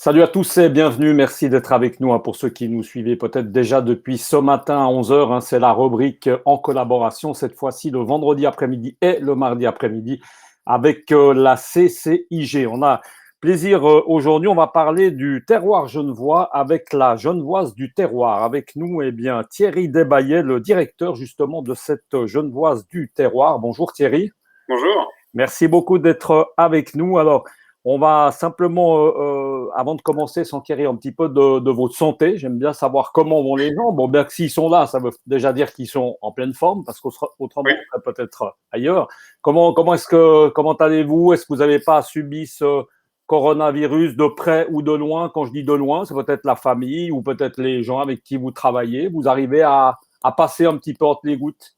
Salut à tous et bienvenue. Merci d'être avec nous. Pour ceux qui nous suivaient peut-être déjà depuis ce matin à 11 heures, c'est la rubrique en collaboration, cette fois-ci le vendredi après-midi et le mardi après-midi avec la CCIG. On a plaisir aujourd'hui, on va parler du terroir genevois avec la genevoise du terroir. Avec nous, Thierry Desbaillet, le directeur justement de cette genevoise du terroir. Bonjour Thierry. Bonjour. Merci beaucoup d'être avec nous. Alors, on va simplement, avant de commencer, s'enquérir un petit peu de votre santé. J'aime bien savoir comment vont les gens. Bon, bien que s'ils sont là, ça veut déjà dire qu'ils sont en pleine forme, parce qu'autrement, Oui. on serait peut-être ailleurs. Comment allez-vous? Est-ce que vous n'avez pas subi ce coronavirus de près ou de loin? Quand je dis de loin, c'est peut-être la famille ou peut-être les gens avec qui vous travaillez. Vous arrivez à passer un petit peu entre les gouttes?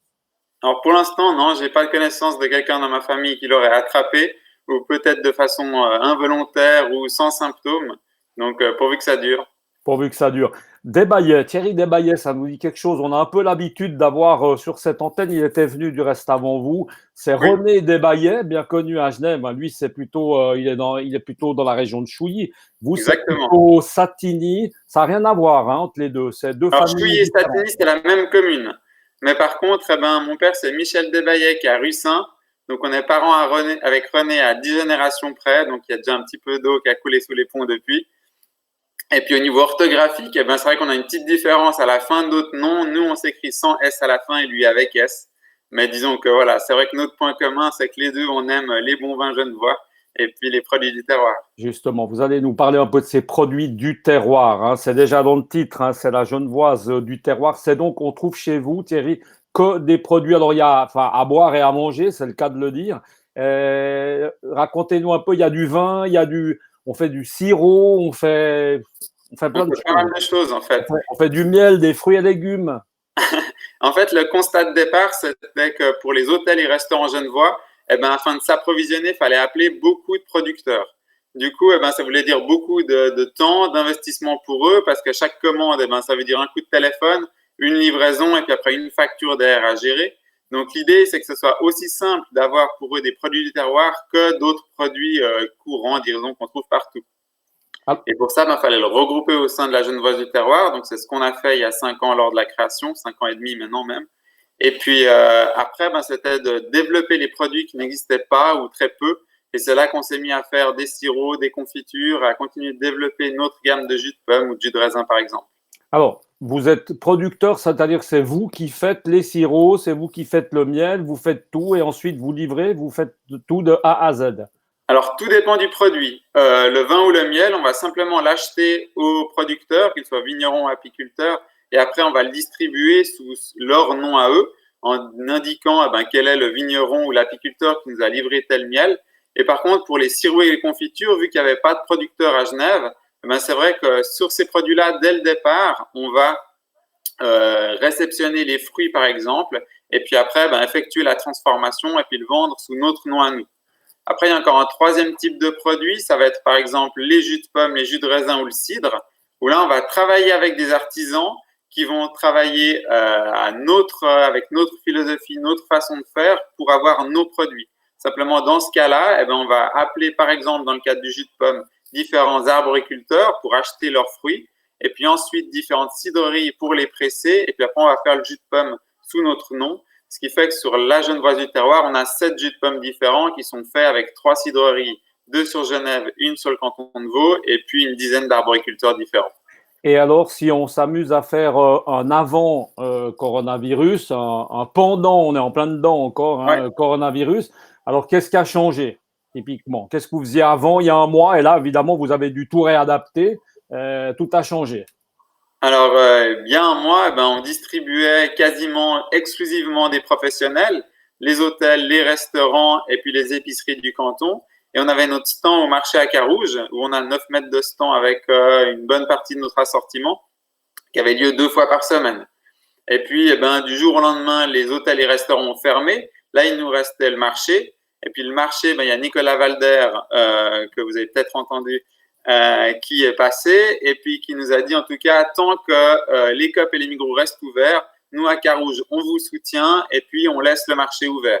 Alors pour l'instant, non, j'ai pas connaissance de quelqu'un dans ma famille qui l'aurait attrapé, ou peut-être de façon involontaire ou sans symptômes. Donc pourvu que ça dure. Pourvu que ça dure. Desbaillet, Thierry Desbaillet, ça nous dit quelque chose. On a un peu l'habitude d'avoir sur cette antenne, il était venu du reste avant vous. C'est Oui. René Desbaillet, bien connu à Genève. Lui, c'est plutôt, il est plutôt dans la région de Chouilly. Vous, c'est Exactement. plutôt Satigny. Ça n'a rien à voir entre les deux. C'est deux Alors familles Chouilly et différentes. Statigny, c'est la même commune. Mais par contre, mon père, c'est Michel Desbaillet qui est à Russin. Donc on est parents avec René à 10 générations près. Donc il y a déjà un petit peu d'eau qui a coulé sous les ponts depuis. Et puis au niveau orthographique, c'est vrai qu'on a une petite différence à la fin de notre nom. Nous, on s'écrit sans S à la fin et lui avec S. Mais disons que voilà, c'est vrai que notre point commun, c'est que les deux, on aime les bons vins genevois et puis les produits du terroir. Justement, vous allez nous parler un peu de ces produits du terroir. C'est déjà dans le titre, c'est la genevoise du terroir. C'est donc, on trouve chez vous, Thierry, que des produits. Alors, il y a à boire et à manger, c'est le cas de le dire. Racontez-nous un peu, il y a du vin, on fait du sirop, on fait plein On de fait pas mal choses. de choses en fait. On fait du miel, des fruits et légumes. En fait, le constat de départ, c'était que pour les hôtels et restaurants genevois, afin de s'approvisionner, il fallait appeler beaucoup de producteurs. Du coup, ça voulait dire beaucoup de temps, d'investissement pour eux, parce que chaque commande, ça veut dire un coup de téléphone, une livraison et puis après une facture derrière à gérer. Donc l'idée, c'est que ce soit aussi simple d'avoir pour eux des produits du terroir que d'autres produits courants, disons, qu'on trouve partout. Ah, Et pour ça, il fallait le regrouper au sein de la Genevoise du terroir. Donc, c'est ce qu'on a fait il y a 5 ans lors de la création, 5 ans et demi maintenant même. Et puis après, c'était de développer les produits qui n'existaient pas ou très peu. Et c'est là qu'on s'est mis à faire des sirops, des confitures, à continuer de développer notre gamme de jus de pomme ou de jus de raisin, par exemple. Alors, vous êtes producteur, c'est-à-dire que c'est vous qui faites les sirops, c'est vous qui faites le miel, vous faites tout et ensuite vous livrez, vous faites tout de A à Z. Alors, tout dépend du produit. Le vin ou le miel, on va simplement l'acheter aux producteurs, qu'ils soient vignerons ou apiculteurs, et après, on va le distribuer sous leur nom à eux, en indiquant quel est le vigneron ou l'apiculteur qui nous a livré tel miel. Et par contre, pour les sirops et les confitures, vu qu'il n'y avait pas de producteur à Genève, c'est vrai que sur ces produits-là, dès le départ, on va réceptionner les fruits, par exemple, et puis après, effectuer la transformation et puis le vendre sous notre nom à nous. Après, il y a encore un troisième type de produit, ça va être par exemple les jus de pommes, les jus de raisin ou le cidre, où là, on va travailler avec des artisans qui vont travailler avec notre philosophie, notre façon de faire pour avoir nos produits. Simplement, dans ce cas-là, on va appeler par exemple, dans le cadre du jus de pomme, différents arboriculteurs pour acheter leurs fruits, et puis ensuite différentes cidreries pour les presser, et puis après, on va faire le jus de pomme sous notre nom. Ce qui fait que sur la Genevoise du terroir, on a 7 jus de pommes différents qui sont faits avec 3 cidreries, 2 sur Genève, une sur le canton de Vaud, et puis une dizaine d'arboriculteurs différents. Et alors, si on s'amuse à faire un avant coronavirus, un pendant, on est en plein dedans encore, Ouais. coronavirus, alors qu'est-ce qui a changé typiquement? Qu'est-ce que vous faisiez avant, il y a un mois? Et là, évidemment, vous avez dû tout réadapter, tout a changé. Alors, bien moi, on distribuait quasiment exclusivement des professionnels, les hôtels, les restaurants et puis les épiceries du canton. Et on avait notre stand au marché à Carouge, où on a 9 mètres de stand avec une bonne partie de notre assortiment, qui avait lieu 2 fois par semaine. Et puis, du jour au lendemain, les hôtels et restaurants ont fermé. Là, il nous restait le marché. Et puis, le marché, il y a Nicolas Valder, que vous avez peut-être entendu, qui est passé et puis qui nous a dit, en tout cas, tant que les COP et les migros restent ouverts, nous, à Carouge, on vous soutient et puis on laisse le marché ouvert.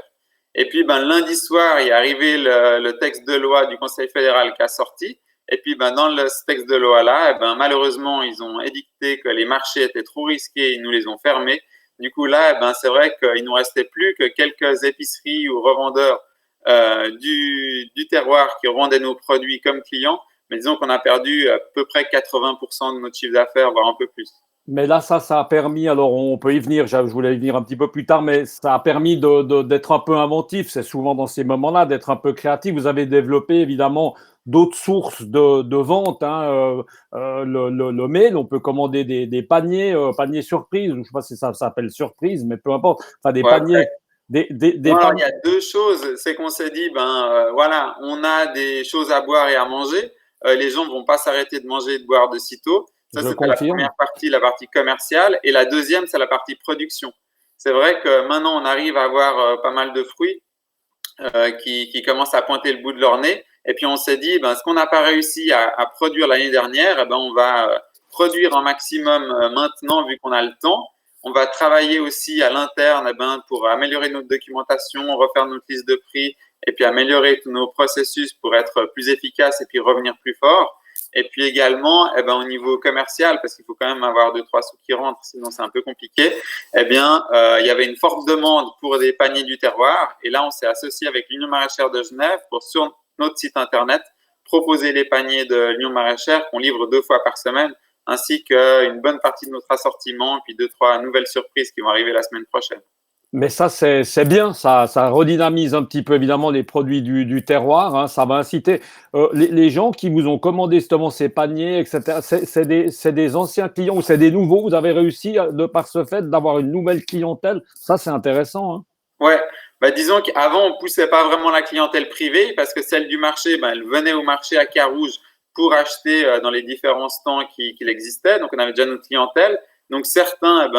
Et puis, lundi soir, il est arrivé le texte de loi du Conseil fédéral qui a sorti. Et puis, dans le texte de loi là, malheureusement, ils ont édicté que les marchés étaient trop risqués, ils nous les ont fermés. Du coup, là, c'est vrai qu'il ne nous restait plus que quelques épiceries ou revendeurs du terroir qui revendaient nos produits comme clients. Mais disons qu'on a perdu à peu près 80% de notre chiffre d'affaires, voire un peu plus. Mais là, ça a permis, alors on peut y venir, je voulais y venir un petit peu plus tard, mais ça a permis d'être un peu inventif. C'est souvent dans ces moments-là d'être un peu créatif. Vous avez développé évidemment d'autres sources de vente, hein, le mail, on peut commander des paniers, paniers surprises, je ne sais pas si ça s'appelle surprise, mais peu importe, enfin des Ouais, paniers, des non, alors, il paniers. y a deux choses. C'est qu'on s'est dit, voilà, on a des choses à boire et à manger. Les gens ne vont pas s'arrêter de manger et de boire de sitôt. Ça, Je c'était la confirme. première partie, la partie commerciale. Et la deuxième, c'est la partie production. C'est vrai que maintenant, on arrive à avoir pas mal de fruits qui commencent à pointer le bout de leur nez. Et puis, on s'est dit, ce qu'on n'a pas réussi à produire l'année dernière, on va produire un maximum maintenant, vu qu'on a le temps. On va travailler aussi à l'interne pour améliorer notre documentation, refaire notre liste de prix et puis améliorer tous nos processus pour être plus efficace et puis revenir plus fort. Et puis également, au niveau commercial, parce qu'il faut quand même avoir 2-3 sous qui rentrent, sinon c'est un peu compliqué, il y avait une forte demande pour des paniers du terroir. Et là, on s'est associé avec l'Union maraîchère de Genève pour, sur notre site internet, proposer les paniers de l'Union maraîchère qu'on livre 2 fois par semaine, ainsi qu'une bonne partie de notre assortiment, puis 2-3 nouvelles surprises qui vont arriver la semaine prochaine. Mais ça, c'est bien, ça redynamise un petit peu évidemment les produits du terroir, hein, ça va inciter les gens qui vous ont commandé justement ces paniers, etc. C'est des anciens clients ou c'est des nouveaux. Vous avez réussi, de par ce fait, d'avoir une nouvelle clientèle. Ça, c'est intéressant. Hein. Ouais, disons qu'avant, on poussait pas vraiment la clientèle privée parce que celle du marché, elle venait au marché à Carouge pour acheter dans les différents stands qu'il existait. Donc, on avait déjà notre clientèle. Donc, certains,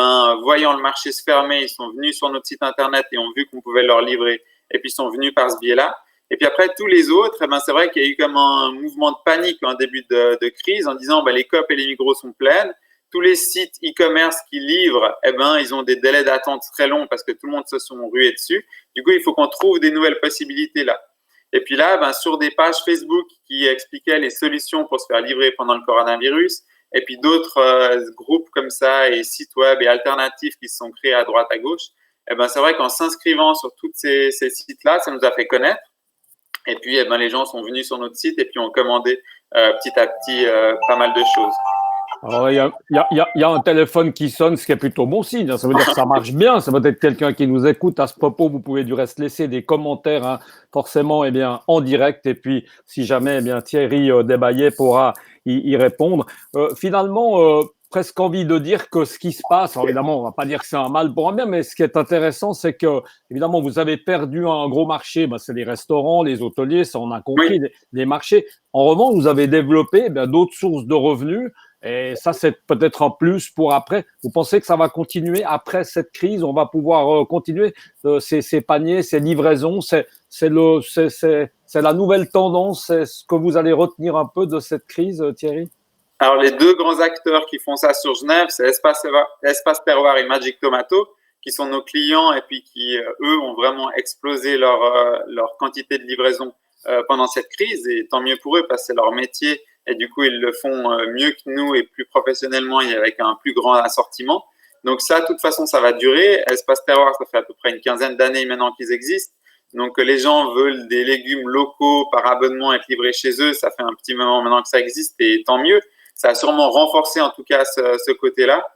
voyant le marché se fermer, ils sont venus sur notre site internet et ont vu qu'on pouvait leur livrer et puis ils sont venus par ce biais-là. Et puis après, tous les autres, c'est vrai qu'il y a eu comme un mouvement de panique en début de crise en disant les Coop et les Migros sont pleines. Tous les sites e-commerce qui livrent, ils ont des délais d'attente très longs parce que tout le monde se sont rués dessus. Du coup, il faut qu'on trouve des nouvelles possibilités là. Et puis là, sur des pages Facebook qui expliquaient les solutions pour se faire livrer pendant le coronavirus, et puis d'autres groupes comme ça et sites web et alternatifs qui se sont créés à droite à gauche, c'est vrai qu'en s'inscrivant sur tous ces sites-là, ça nous a fait connaître. Et puis, les gens sont venus sur notre site et puis ont commandé petit à petit pas mal de choses. Alors, il y a un téléphone qui sonne, ce qui est plutôt bon signe. Hein. Ça veut dire que ça marche bien. Ça peut être quelqu'un qui nous écoute. À ce propos, vous pouvez du reste laisser des commentaires, hein, forcément, en direct. Et puis, si jamais, Thierry Desbaillets pourra y répondre. Finalement, presque envie de dire que ce qui se passe, alors évidemment, on ne va pas dire que c'est un mal pour un bien, mais ce qui est intéressant, c'est que, évidemment, vous avez perdu un gros marché. C'est les restaurants, les hôteliers, ça on a compris, Oui. les marchés. En revanche, vous avez développé d'autres sources de revenus. Et ça, c'est peut-être un plus pour après. Vous pensez que ça va continuer après cette crise? On va pouvoir continuer ces paniers, ces livraisons. C'est la nouvelle tendance. C'est ce que vous allez retenir un peu de cette crise, Thierry? Alors, les deux grands acteurs qui font ça sur Genève, c'est Espace Terroir et Magic Tomato, qui sont nos clients et puis qui, eux, ont vraiment explosé leur quantité de livraison pendant cette crise. Et tant mieux pour eux parce que c'est leur métier. Et du coup, ils le font mieux que nous et plus professionnellement et avec un plus grand assortiment. Donc ça, de toute façon, ça va durer. Espace Terroir, ça fait à peu près une quinzaine d'années maintenant qu'ils existent. Donc les gens veulent des légumes locaux par abonnement être livrés chez eux. Ça fait un petit moment maintenant que ça existe et tant mieux. Ça a sûrement renforcé en tout cas ce côté-là.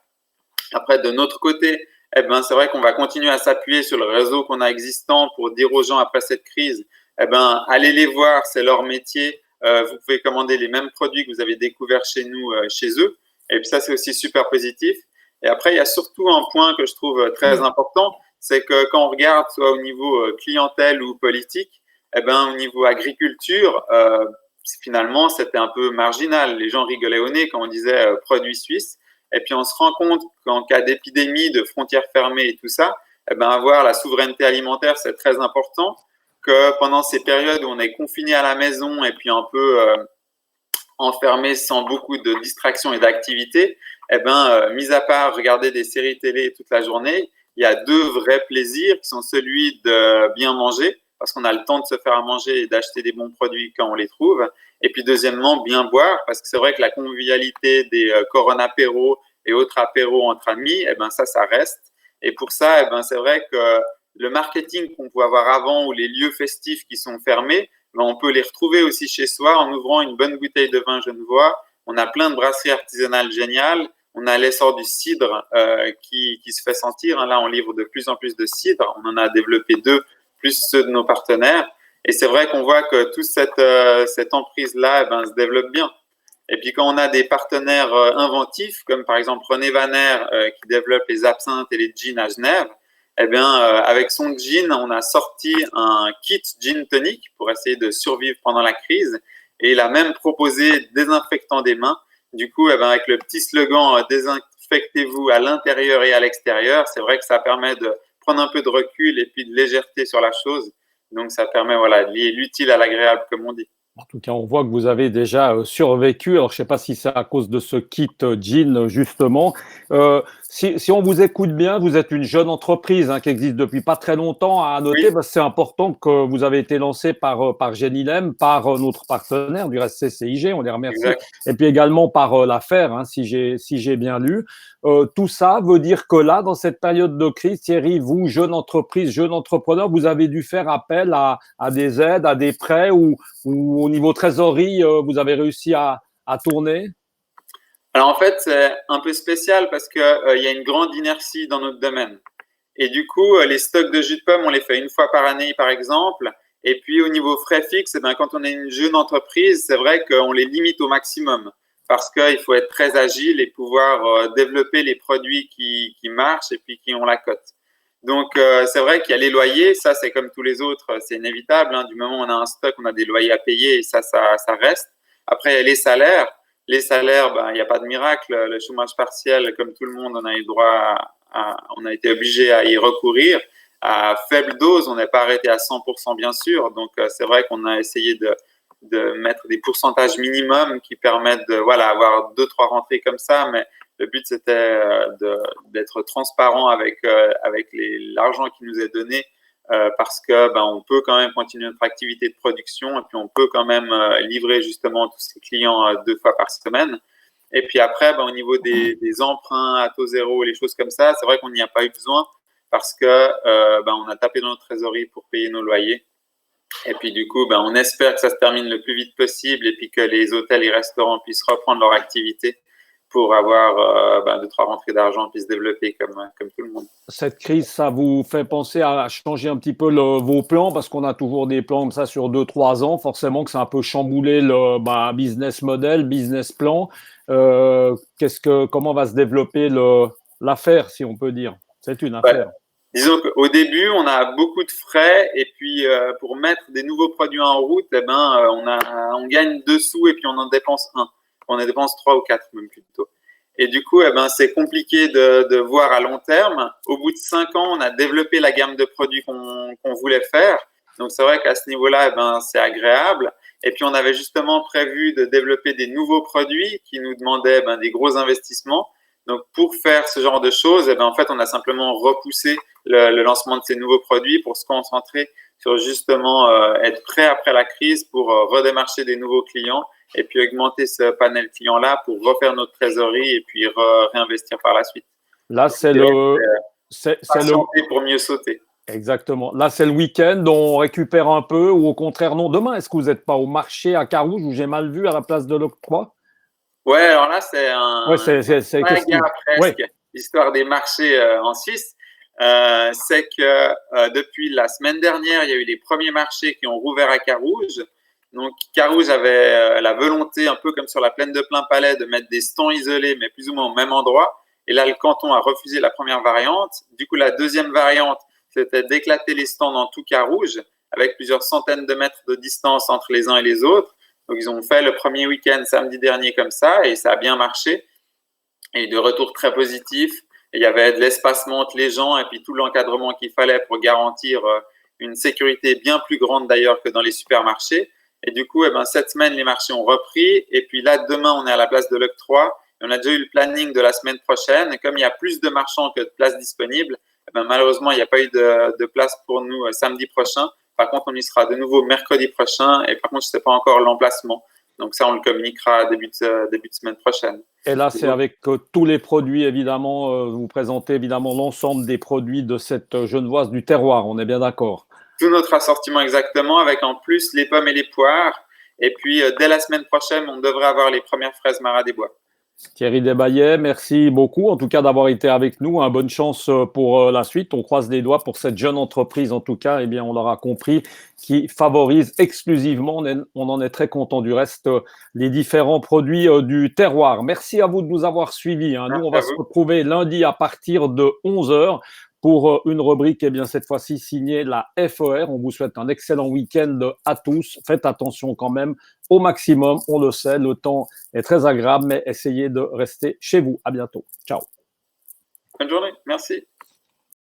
Après, de notre côté, c'est vrai qu'on va continuer à s'appuyer sur le réseau qu'on a existant pour dire aux gens après cette crise, allez les voir, c'est leur métier. Vous pouvez commander les mêmes produits que vous avez découverts chez nous, chez eux. Et puis ça, c'est aussi super positif. Et après, il y a surtout un point que je trouve très important, c'est que quand on regarde soit au niveau clientèle ou politique, au niveau agriculture, finalement, c'était un peu marginal. Les gens rigolaient au nez quand on disait produits suisses. Et puis, on se rend compte qu'en cas d'épidémie, de frontières fermées et tout ça, avoir la souveraineté alimentaire, c'est très important. Que pendant ces périodes où on est confiné à la maison et puis un peu enfermé sans beaucoup de distractions et d'activités, mis à part regarder des séries télé toute la journée, il y a deux vrais plaisirs qui sont celui de bien manger, parce qu'on a le temps de se faire à manger et d'acheter des bons produits quand on les trouve, Et puis deuxièmement, bien boire, parce que c'est vrai que la convivialité des Corona apéros et autres apéros entre amis, eh ben ça reste. Et pour ça, eh ben c'est vrai que le marketing qu'on pouvait avoir avant ou les lieux festifs qui sont fermés, ben on peut les retrouver aussi chez soi en ouvrant une bonne bouteille de vin genevois. On a plein de brasseries artisanales géniales. On a l'essor du cidre qui se fait sentir. Là, on livre de plus en plus de cidre. On en a développé 2, plus ceux de nos partenaires. Et c'est vrai qu'on voit que toute cette emprise-là ben, se développe bien. Et puis quand on a des partenaires inventifs, comme par exemple René Vanner qui développe les absinthes et les gins à Genève, eh bien, avec son gin, on a sorti un kit gin tonic pour essayer de survivre pendant la crise. Et il a même proposé désinfectant des mains. Du coup, eh ben, avec le petit slogan désinfectez-vous à l'intérieur et à l'extérieur, c'est vrai que ça permet de prendre un peu de recul et puis de légèreté sur la chose. Donc, ça permet voilà, de lier l'utile à l'agréable, comme on dit. En tout cas, on voit que vous avez déjà survécu. Alors, je ne sais pas si c'est à cause de ce kit jean, justement. Si on vous écoute bien, vous êtes une jeune entreprise qui existe depuis pas très longtemps. À noter, Oui. parce que c'est important que vous avez été lancé par Genilem, par notre partenaire, du reste c'est CIG, on les remercie. Exact. Et puis également par l'affaire, si j'ai bien lu. Tout ça veut dire que là, dans cette période de crise, Thierry, vous, jeune entreprise, jeune entrepreneur, vous avez dû faire appel à des aides, à des prêts ou au niveau trésorerie, vous avez réussi à tourner? Alors en fait, c'est un peu spécial parce qu'il y a une grande inertie dans notre domaine. Et du coup, les stocks de jus de pomme, on les fait une fois par année, par exemple. Et puis au niveau frais fixes, eh bien, quand on est une jeune entreprise, c'est vrai qu'on les limite au maximum parce qu'il faut être très agile et pouvoir développer les produits qui marchent et puis qui ont la cote. Donc, c'est vrai qu'il y a les loyers, ça c'est comme tous les autres, c'est inévitable. Du moment où on a un stock, on a des loyers à payer et ça reste. Après, il y a les salaires. Les salaires, ben, il n'y a pas de miracle. Le chômage partiel, comme tout le monde, on a eu droit on a été obligé à y recourir. À faible dose, on n'est pas arrêté à 100% bien sûr. Donc, c'est vrai qu'on a essayé de mettre des pourcentages minimums qui permettent de avoir 2-3 rentrées comme ça, mais le but c'était d'être transparent avec l'argent qui nous est donné parce que on peut quand même continuer notre activité de production et puis on peut quand même livrer justement tous ces clients 2 fois par semaine. Et puis après, au niveau des emprunts à taux zéro, les choses comme ça, c'est vrai qu'on n'y a pas eu besoin parce que on a tapé dans notre trésorerie pour payer nos loyers. Et puis du coup, on espère que ça se termine le plus vite possible et puis que les hôtels et restaurants puissent reprendre leur activité pour avoir 2-3 rentrées d'argent puis se développer comme tout le monde. Cette crise, ça vous fait penser à changer un petit peu vos plans parce qu'on a toujours des plans comme ça sur 2-3 ans. Forcément que c'est un peu chamboulé le business model, business plan. Comment va se développer l'affaire, si on peut dire? C'est une affaire. Ouais. Disons qu'au début, on a beaucoup de frais et puis pour mettre des nouveaux produits en route, on gagne 2 sous et puis on en dépense 1. On en dépense 3 ou 4 même plutôt. Et du coup, c'est compliqué de voir à long terme. Au bout de 5 ans, on a développé la gamme de produits qu'on voulait faire. Donc c'est vrai qu'à ce niveau-là, c'est agréable. Et puis on avait justement prévu de développer des nouveaux produits qui nous demandaient des gros investissements. Donc, pour faire ce genre de choses, en fait, on a simplement repoussé le lancement de ces nouveaux produits pour se concentrer sur justement être prêt après la crise pour redémarcher des nouveaux clients et puis augmenter ce panel client-là pour refaire notre trésorerie et puis réinvestir par la suite. Là, c'est patienter pour mieux sauter. Exactement. Là, c'est le week-end, on récupère un peu ou au contraire, non. Demain, est-ce que vous n'êtes pas au marché à Carouge où j'ai mal vu à la place de l'Octroi? Ouais, alors là, c'est un presque, l'histoire des marchés en Suisse. C'est que depuis la semaine dernière, il y a eu les premiers marchés qui ont rouvert à Carouge. Donc, Carouge avait la volonté, un peu comme sur la plaine de Plainpalais, de mettre des stands isolés, mais plus ou moins au même endroit. Et là, le canton a refusé la première variante. Du coup, la deuxième variante, c'était d'éclater les stands dans tout Carouge, avec plusieurs centaines de mètres de distance entre les uns et les autres. Donc, ils ont fait le premier week-end samedi dernier comme ça et ça a bien marché. Et de retour très positif. Et il y avait de l'espacement entre les gens et puis tout l'encadrement qu'il fallait pour garantir une sécurité bien plus grande d'ailleurs que dans les supermarchés. Et du coup, cette semaine, les marchés ont repris. Et puis là, demain, on est à la place de l'Octroi. On a déjà eu le planning de la semaine prochaine. Et comme il y a plus de marchands que de places disponibles, malheureusement, il n'y a pas eu de place pour nous samedi prochain. Par contre, on y sera de nouveau mercredi prochain. Et par contre, je ne sais pas encore l'emplacement. Donc ça, on le communiquera début de semaine prochaine. Et là, c'est avec tous les produits, évidemment, vous présentez évidemment l'ensemble des produits de cette genevoise du terroir, on est bien d'accord? Tout notre assortiment exactement, avec en plus les pommes et les poires. Et puis, dès la semaine prochaine, on devrait avoir les premières fraises Marat des Bois. Thierry Desbaillets, merci beaucoup en tout cas d'avoir été avec nous. Bonne chance pour la suite. On croise les doigts pour cette jeune entreprise en tout cas. Eh bien, on l'aura compris, qui favorise exclusivement, on en est très content du reste, les différents produits du terroir. Merci à vous de nous avoir suivis. Nous, on va se retrouver lundi à partir de 11 h pour une rubrique, eh bien, cette fois-ci signée la FER. On vous souhaite un excellent week-end à tous. Faites attention quand même au maximum. On le sait, le temps est très agréable, mais essayez de rester chez vous. À bientôt. Ciao. Bonne journée. Merci.